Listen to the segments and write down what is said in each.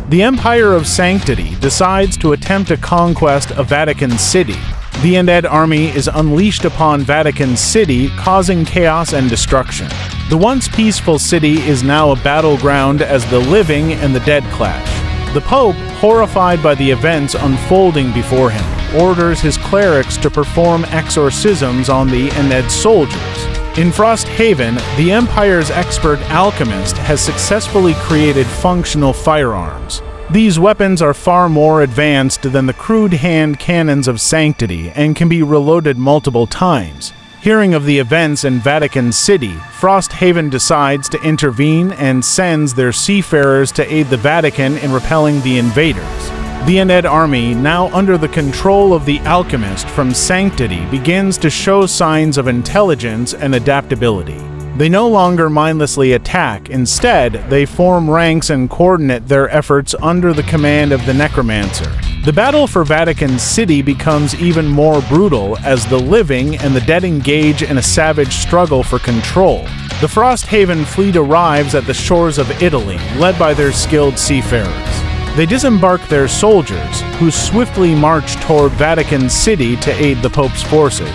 The Empire of Sanctity decides to attempt a conquest of Vatican City. The undead army is unleashed upon Vatican City, causing chaos and destruction. The once peaceful city is now a battleground as the living and the dead clash. The Pope, horrified by the events unfolding before him, orders his clerics to perform exorcisms on the undead soldiers. In Frosthaven, the Empire's expert alchemist has successfully created functional firearms. These weapons are far more advanced than the crude hand cannons of Sanctity and can be reloaded multiple times. Hearing of the events in Vatican City, Frosthaven decides to intervene and sends their seafarers to aid the Vatican in repelling the invaders. The undead army, now under the control of the alchemist from Sanctity, begins to show signs of intelligence and adaptability. They no longer mindlessly attack. Instead, they form ranks and coordinate their efforts under the command of the Necromancer. The battle for Vatican City becomes even more brutal as the living and the dead engage in a savage struggle for control. The Frosthaven fleet arrives at the shores of Italy, led by their skilled seafarers. They disembark their soldiers, who swiftly march toward Vatican City to aid the Pope's forces.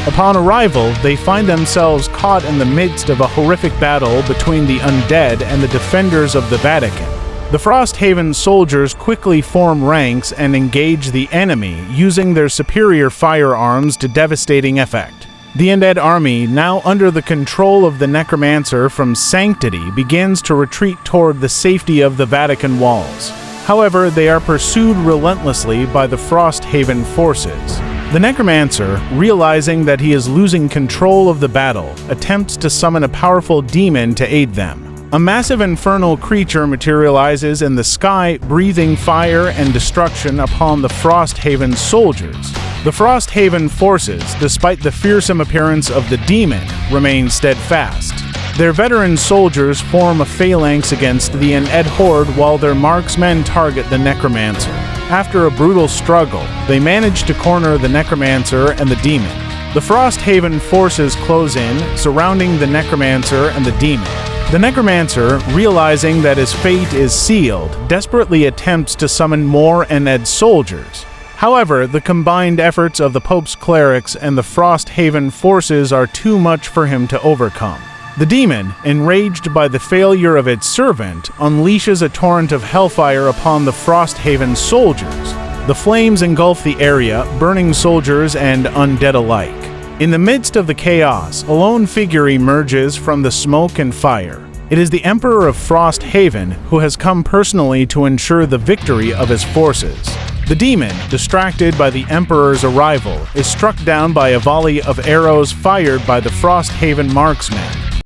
Upon arrival, they find themselves caught in the midst of a horrific battle between the undead and the defenders of the Vatican. The Frosthaven soldiers quickly form ranks and engage the enemy, using their superior firearms to devastating effect. The undead army, now under the control of the Necromancer from Sanctity, begins to retreat toward the safety of the Vatican walls. However, they are pursued relentlessly by the Frosthaven forces. The Necromancer, realizing that he is losing control of the battle, attempts to summon a powerful demon to aid them. A massive infernal creature materializes in the sky, breathing fire and destruction upon the Frosthaven soldiers. The Frosthaven forces, despite the fearsome appearance of the demon, remain steadfast. Their veteran soldiers form a phalanx against the undead horde while their marksmen target the Necromancer. After a brutal struggle, they manage to corner the Necromancer and the demon. The Frosthaven forces close in, surrounding the Necromancer and the demon. The Necromancer, realizing that his fate is sealed, desperately attempts to summon more undead soldiers. However, the combined efforts of the Pope's clerics and the Frosthaven forces are too much for him to overcome. The demon, enraged by the failure of its servant, unleashes a torrent of hellfire upon the Frosthaven soldiers. The flames engulf the area, burning soldiers and undead alike. In the midst of the chaos, a lone figure emerges from the smoke and fire. It is the Emperor of Frosthaven, who has come personally to ensure the victory of his forces. The demon, distracted by the Emperor's arrival, is struck down by a volley of arrows fired by the Frosthaven marksmen.